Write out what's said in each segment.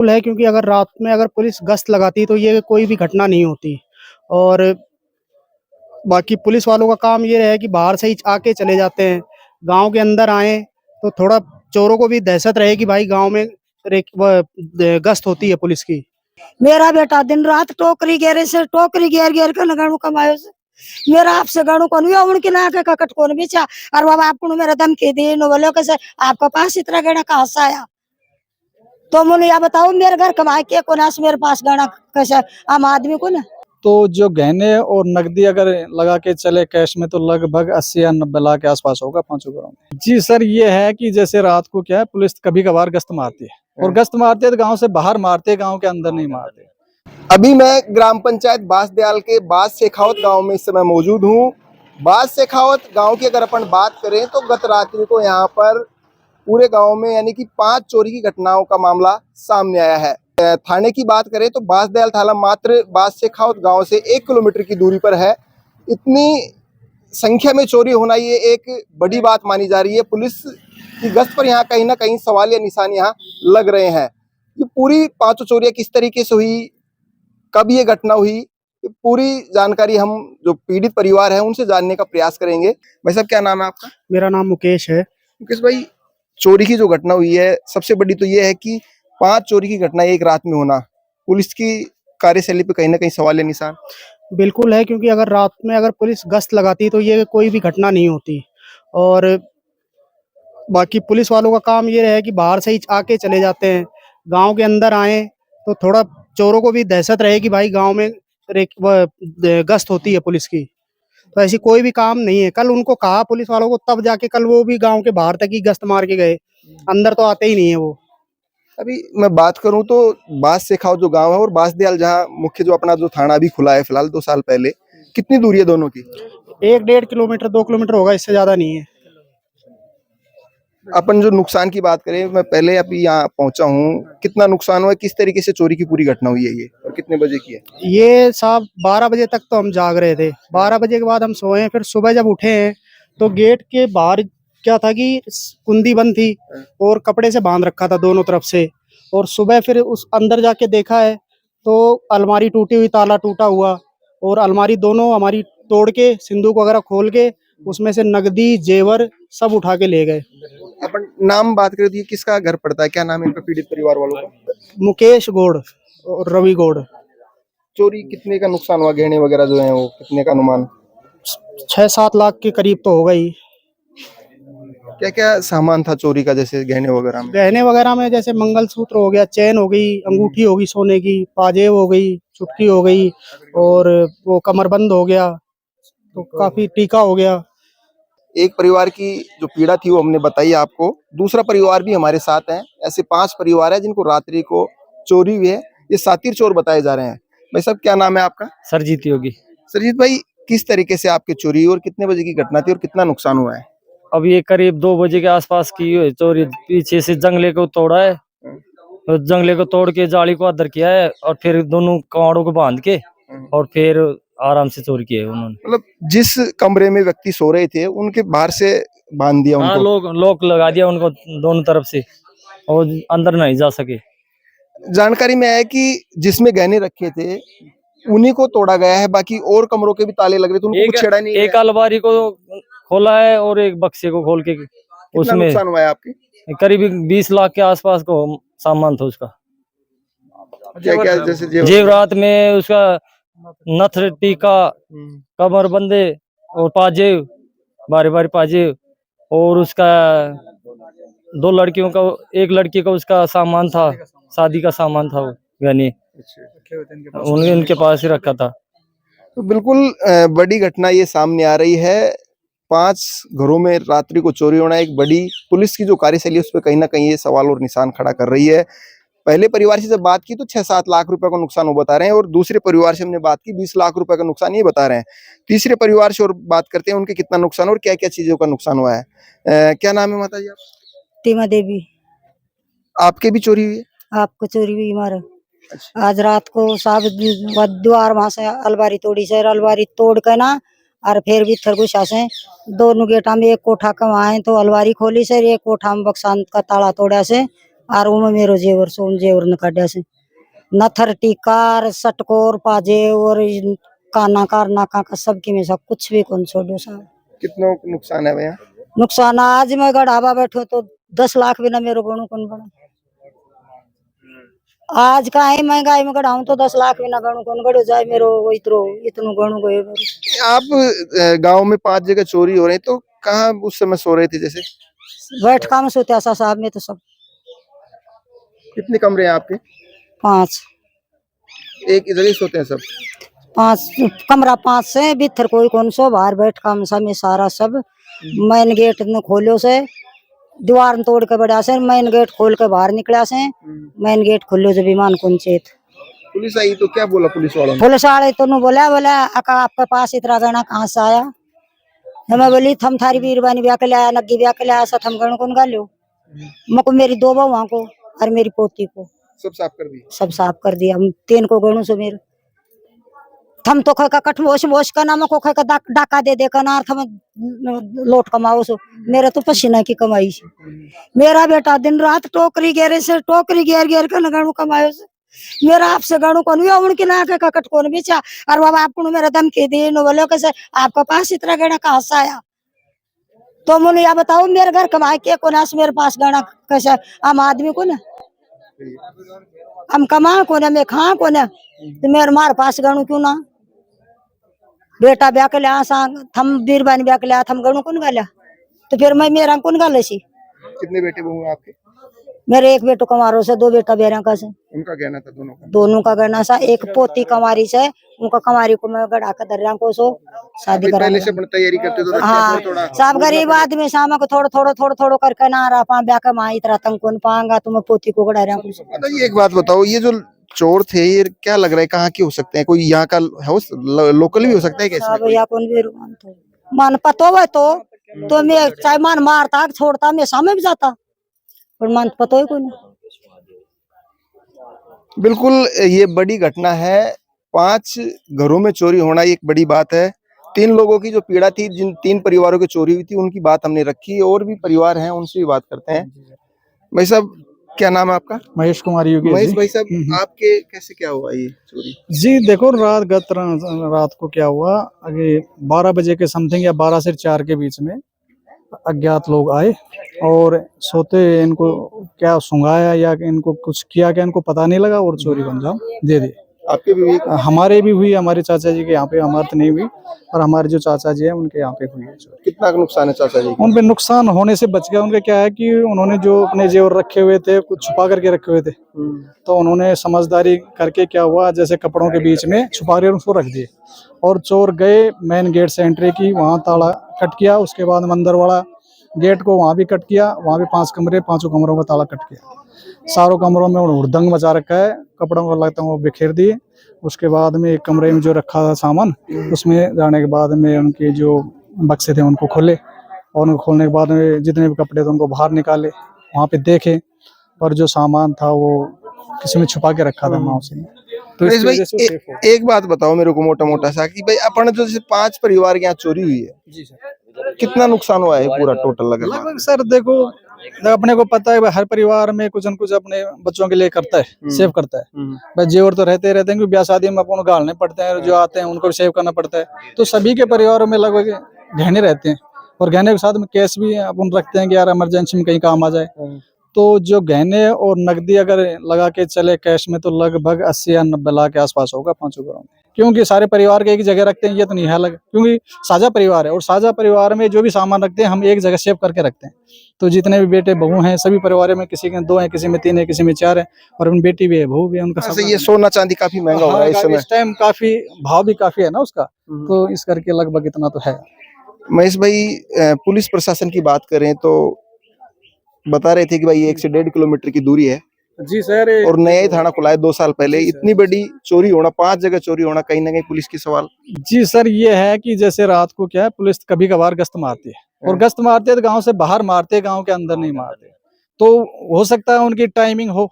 है क्योंकि अगर रात में अगर पुलिस गश्त लगाती तो ये कोई भी घटना नहीं होती। और बाकी पुलिस वालों का काम ये है कि बाहर से ही आके चले जाते हैं, गांव के अंदर आए तो थोड़ा चोरों को भी दहशत रहे कि भाई गांव में गश्त होती है पुलिस की। मेरा बेटा दिन रात टोकरी गेरे से टोकरी गेर गेर कर गाड़ू कमायो से मेरा आपसे गाड़ू कौन भी उनके ना के ककट कौन बेचा और बाबा आपको मेरा धमकी दी नो बोलो कैसे आपका पास इतना गड़ा कहाँ से आया। तो मुझे या बताओ मेरे घर कमाए के कोना से मेरे पास गड़ा कैसे आम आदमी को ना। तो जो गहने और नकदी अगर लगा के चले कैश में तो लगभग 80 या 90 लाख के आसपास होगा पांचों घरों में। जी सर, ये है कि जैसे रात को क्या है पुलिस कभी कभार गश्त मारती है और गश्त मारती है तो गांव से बाहर मारते, गांव के अंदर नहीं मारते। अभी मैं ग्राम पंचायत बांसदयाल के बास शेखावत गांव में इस समय मौजूद हूं। बास शेखावत गांव की अगर अपन बात करें तो गत रात्रि को यहां पर पूरे गांव में यानी कि 5 चोरी की घटनाओं का मामला सामने आया है। थाने की बात करें तो बांसदयाल थाना मात्र बास शेखावत गांव से 1 किलोमीटर की दूरी पर है। इतनी संख्या में चोरी होना ये एक बड़ी बात मानी जा रही है। पुलिस की गश्त पर यहाँ कहीं ना कहीं सवाल या निशान यहाँ लग रहे हैं। ये पूरी 5 चोरियां किस तरीके से हुई, कब ये घटना हुई, पूरी जानकारी हम जो पीड़ित परिवार है उनसे जानने का प्रयास करेंगे। भाई साहब, क्या नाम है आपका? मेरा नाम मुकेश है। मुकेश भाई, चोरी की जो घटना हुई है सबसे बड़ी तो ये है कि 5 चोरी की घटना एक रात में होना, पुलिस की कार्यशैली पे कहीं ना कहीं सवाल या निशान बिल्कुल है क्योंकि अगर रात में अगर पुलिस गश्त लगाती तो ये कोई भी घटना नहीं होती। और बाकी पुलिस वालों का काम ये है कि बाहर से ही आके चले जाते हैं, गांव के अंदर आए तो थोड़ा चोरों को भी दहशत रहे कि भाई गांव में गश्त होती है पुलिस की। तो ऐसी कोई भी काम नहीं है। कल उनको कहा पुलिस वालों को, तब जाके कल वो भी गांव के बाहर तक ही गश्त मार के गए, अंदर तो आते ही नहीं है वो। अभी मैं बात करूं तो बास शेखावत जो गांव है और बांसदयाल जहां मुख्य जो अपना जो थाना अभी खुला है फिलहाल 2 साल पहले, कितनी दूरी है दोनों की? 1-1.5 किलोमीटर 2 किलोमीटर होगा, इससे ज्यादा नहीं है। अपन जो नुकसान की बात करें, मैं पहले अभी यहाँ पहुंचा हूँ, कितना नुकसान हुआ, किस तरीके से चोरी की पूरी घटना हुई है ये और कितने बजे की है? ये साहब 12 बजे तक तो हम जाग रहे थे। 12 बजे के बाद हम सोए, फिर सुबह जब उठे हैं तो गेट के बाहर क्या था कि कुंडी बंद थी और कपड़े से बांध रखा था दोनों तरफ से। और सुबह फिर उस अंदर जाके देखा है तो अलमारी टूटी हुई, ताला टूटा हुआ, और अलमारी दोनों हमारी तोड़ के सिंदूक वगैरह खोल के उसमें से नकदी जेवर सब उठा के ले गए। अपन नाम बात करें तो ये किसका घर पड़ता है, क्या नाम है इनका पीड़ित परिवार वालों का? मुकेश गौड़ और रवि गौड़। चोरी कितने का नुकसान हुआ, गहने वगैरह जो है वो कितने का अनुमान? 6-7 लाख के करीब तो होगा ही। क्या क्या सामान था चोरी का, जैसे गहने वगैरह में? गहने वगैरह में जैसे मंगलसूत्र हो गया, चैन हो गई, अंगूठी होगी सोने की, पाजेब हो गई, चुटकी हो गई, और वो कमरबंद हो गया, तो काफी टीका हो गया। एक परिवार की जो पीड़ा थी वो हमने बताई आपको, दूसरा परिवार भी हमारे साथ है। ऐसे 5 परिवार है जिनको रात्रि को चोरी हुई है। ये सातिर चोर बताए जा रहे हैं। भाई साहब, क्या नाम है आपका? सरजीत योगी। सरजीत भाई, किस तरीके से आपकी चोरी हुई और कितने बजे की घटना थी और कितना नुकसान हुआ है? अब ये करीब 2 बजे के आसपास की है चोरी। पीछे से जंगले को तोड़ा है, तो जंगले को तोड़ के जाली को अंदर किया है और फिर दोनों कवाड़ों को बांध के और फिर आराम से चोरी किया है उन्होंने। मतलब जिस कमरे में व्यक्ति सो रहे थे उनके बाहर से बांध दिया हाँ, उनको? लोक लगा दिया उनको दोनों तरफ से और अंदर नहीं जा सके। जानकारी में आया कि जिसमें गहने रखे थे उन्हीं को तोड़ा गया है, बाकी और कमरों के भी ताले लग रहे थे, उनको कुछ छेड़ा नहीं एक गया? अलमारी को खोला है और एक बक्से को खोल के कितना उसमें नुकसान हुआ है आपके? करीब 20 लाख के आसपास को सामान था उसका। क्या क्या जैसे जेवरात में उसका नथ, टीका, कमर बंदे और पाजेब, बारी बारी पाजेब, और उसका 2 लड़कियों का, एक लड़की का उसका सामान था, शादी का सामान था, वो गहने उनके पास ही रखा था। तो बिल्कुल बड़ी घटना ये सामने आ रही है। 5 घरों में रात्रि को चोरी होना एक बड़ी, पुलिस की जो कार्यशैली है उस पर कहीं ना कहीं ये सवाल और निशान खड़ा कर रही है। पहले परिवार से जब बात की तो 6-7 लाख रुपए का नुकसान वो बता रहे हैं और दूसरे परिवार से हमने बात की 20 लाख रुपए का नुकसान ये बता रहे हैं। तीसरे परिवार से और बात करते हैं उनके कितना नुकसान और क्या क्या चीजों का नुकसान हुआ है। क्या नाम है माता जी आप? तीमा देवी। आपके भी चोरी हुई है? आपको चोरी हुई हमारे आज रात को साहब द्वार वहां से अलमारी तोड़ी से, अलमारी तोड़ के ना और फिर भी थरगुशा से दोनों गेटा में एक कोठा कमाए तो अलमारी खोली से, एक कोठा में बक्सांत का ताला तोड़ा से और उमे मेरो जेवर सोम जेवर न काढ़ा से नथर टीकार सटकोर पाजे और काना कार नाका का सब की में सब कुछ भी कौन छोड़ो साहब। कितनों को नुकसान है भैया? नुकसान आज मैं गढ़ावा बैठो तो 10 लाख भी ना मेरो गणु कौन बना। आज का है महंगाई में गढ़ाऊं तो 10 लाख भी ना गणु कौन गढ़ो जाए मेरो इतनो गणु गए मेरो। आप गांव में 5 जगह चोरी हो रही तो कहाँ उस समय सो रहे थे? जैसे बैठका में सोते आशा साहब में तो सब कितने कमरे हैं आपके? 5 एक ही जगह सोते हैं सब? 5 कमरा 5 से भीतर कोई कौन सो बाहर बैठका में सारा सब मेन गेट न खोलो से दीवार न तोड़ के बढ़ा से मेन गेट खोल के बाहर निकला से मेन गेट खोलो जो विमान कौन चेत। पुलिस आई तो क्या बोला पुलिस वालों ने? पुलिस वाले तो बोला अका आपके पास इतना गहना कहाँ से आया? मैं बोली थम थारी बीरबानी ब्याह के लाया नग्गी ब्याह के लाया सत हम गण कौन गालो मको मेरी 2 बहुओं को और मेरी पोती को सब साफ कर दी? सब साफ कर दिया। हम 3 को गणू से मेरे थम तो का कठमोश मोश का नाम को का डाका दे का नार थम लोट कमाओ सो मेरा तो पसीना की कमाई से मेरा बेटा दिन रात टोकरी गेरे से टोकरी गेर गेर कर गणू कमायो से मेरा आपसे गणू कौन हुआ उनके ना के कट कौन बेचा और बाबा आपको मेरा दम के दे नो बोलो कैसे आपका पास इतना गहना कहाँ से आया? तो मुझे या बताओ मेरे घर कमाए के कोना से मेरे पास गहना कैसे आम आदमी को ना हम कमा को ना मैं खा को ना तो मेरे मार पास गणू क्यों ना? बेटा ब्याह के लिया थम बीरबानी ब्याह के लिया थम गणू कौन गाला तो फिर मैं मेरा कौन गाले सी? कितने बेटे बहू हैं आपके? मेरे एक बेटो कमारो से 2 बेटा बेरा का से उनका कहना था दोनों का गहना सा एक पोती कमारी से उनका कमारी को मैं गड़ा कर दर्या को सो शादी करा पहले से अपनी तैयारी करते तो हाँ सब गरीब आदमी शाम को थोड़ा करके ना रहा पा ब्याह का माँ इतना तंग कौन पाऊंगा तो मैं पोती को गड़ा रहा ये एक बात बताओ, ये जो चोर थे ये क्या लग रहा है कहाँ के हो सकते हैं? कोई यहाँ का लोकल भी हो सकता है? कैसे या कौन भी मान पतो है तो मैं चाहे मान मारता छोड़ता मैं सामने भी जाता पर मान पतो है कोई नहीं। बिल्कुल ये बड़ी घटना है। 5 घरों में चोरी होना एक बड़ी बात है। 3 लोगों की जो पीड़ा थी, जिन 3 परिवारों की चोरी हुई थी उनकी बात हमने रखी। और भी परिवार हैं उनसे भी बात करते हैं। भाई साहब क्या नाम है आपका? महेश कुमार योगेश महेश जी। भाई साहब आपके कैसे क्या हुआ ये चोरी? जी देखो रात को क्या हुआ, आगे 12 बजे के समथिंग या 12 से 4 के बीच में अज्ञात लोग आए और सोते इनको क्या सुंघाया या इनको कुछ किया क्या इनको पता नहीं लगा और चोरी को अंजाम दे दिए। आपके भी हुई? हमारे भी हुई, हमारे चाचा जी के यहाँ पे, हमारे तो नहीं हुई और हमारे जो चाचा जी हैं उनके यहाँ पे हुई है चोरी। कितना नुकसान है चाचा जी? उन पे नुकसान होने से बच गया। उनके क्या है कि उन्होंने जो अपने जेवर रखे हुए थे कुछ छुपा करके रखे हुए थे तो उन्होंने समझदारी करके क्या हुआ जैसे कपड़ों के बीच में छुपा कर उसको रख दिए और चोर गए मेन गेट से एंट्री की, वहाँ ताला कट किया। उसके बाद मंदिर वाला गेट को वहाँ भी कट किया, वहाँ भी 5 कमरे, 5 कमरों का ताला कट किया। सारों कमरों में हुड़दंग मचा रखा है, कपड़ों को लगता है वो बिखेर दिए। उसके बाद में एक कमरे में जो रखा था सामान उसमें जाने के बाद में उनके जो बक्से थे उनको खोले और उनको खोलने के बाद में जितने भी कपड़े थे उनको बाहर निकाले, वहाँ पे देखे और जो सामान था वो किसी में छुपा के रखा था माँ से। तो इस वजह से सेफ हो। एक बात बताओ मेरे को मोटा मोटा सा कि भाई अपन जो जैसे 5 परिवार के यहाँ चोरी हुई है जी सर, कितना नुकसान हुआ है पूरा टोटल? लगभग सर देखो अपने को पता है हर परिवार में कुछ न कुछ अपने बच्चों के लिए करता है, सेव करता है। बस जेवर तो रहते हैं क्योंकि ब्याह शादी में अपन गालने पड़ते हैं, जो आते हैं उनको भी सेव करना पड़ता है। तो सभी के परिवारों में लगभग गहने रहते हैं और गहने के साथ में कैश भी अपन रखते हैं कि यार इमरजेंसी में कहीं काम आ जाए। तो जो गहने और नकदी अगर लगा के चले कैश में तो लगभग 80 या 90 लाख के आसपास होगा 5 घरों में, क्योंकि सारे परिवार के एक जगह रखते हैं। ये तो नहीं है अलग, क्योंकि साझा परिवार है और साझा परिवार में जो भी सामान रखते हैं हम एक जगह सेव करके रखते हैं। तो जितने भी बेटे बहू हैं सभी परिवारों में किसी के 2 हैं, किसी में 3 है, किसी में 4 है और उनकी बेटी भी है, बहू भी है, उनका सब। ये सोना चांदी काफी महंगा हो रहा है इस समय। इस टाइम काफी भाव भी काफी है ना उसका, तो इस करके लगभग इतना तो है। महेश भाई पुलिस प्रशासन की बात करें तो बता रहे थे कि भाई 1 से 1.5 किलोमीटर की दूरी है जी सर, और नया ही थाना खुला है 2 साल पहले। इतनी बड़ी चोरी होना, 5 जगह चोरी होना, कहीं ना कहीं पुलिस की सवाल। जी सर, ये है कि जैसे रात को क्या है पुलिस कभी कभार गश्त मारती है और गश्त मारती है तो गांव से बाहर मारते हैं, गांव के अंदर नहीं मारते। तो हो सकता है उनकी टाइमिंग हो,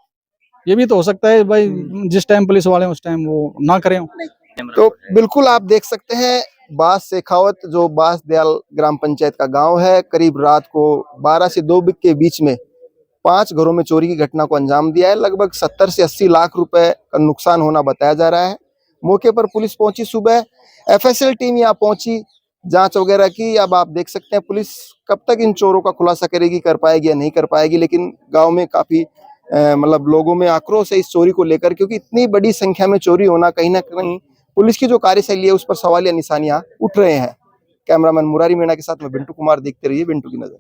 ये भी तो हो सकता है भाई जिस टाइम पुलिस वाले उस टाइम वो ना करें। तो बिल्कुल आप देख सकते हैं बास शेखावत जो बास दयाल ग्राम पंचायत का गांव है, करीब रात को 12 से 2 के बीच में 5 घरों में चोरी की घटना को अंजाम दिया है। लगभग 70 से 80 लाख रुपए का नुकसान होना बताया जा रहा है। मौके पर पुलिस पहुंची सुबह, एफएसएल टीम यहाँ पहुंची, जांच वगैरह की। अब आप देख सकते हैं पुलिस कब तक इन चोरों का खुलासा करेगी, कर पाएगी या नहीं कर पाएगी। लेकिन गांव में काफी मतलब लोगों में आक्रोश है इस चोरी को लेकर, क्योंकि इतनी बड़ी संख्या में चोरी होना कहीं ना कहीं पुलिस की जो कार्यशैली है उस पर सवालिया निशानियां उठ रहे हैं। कैमरामैन मुरारी मीणा के साथ में बिंटू कुमार, देखते रहिए बिंटू की नजर।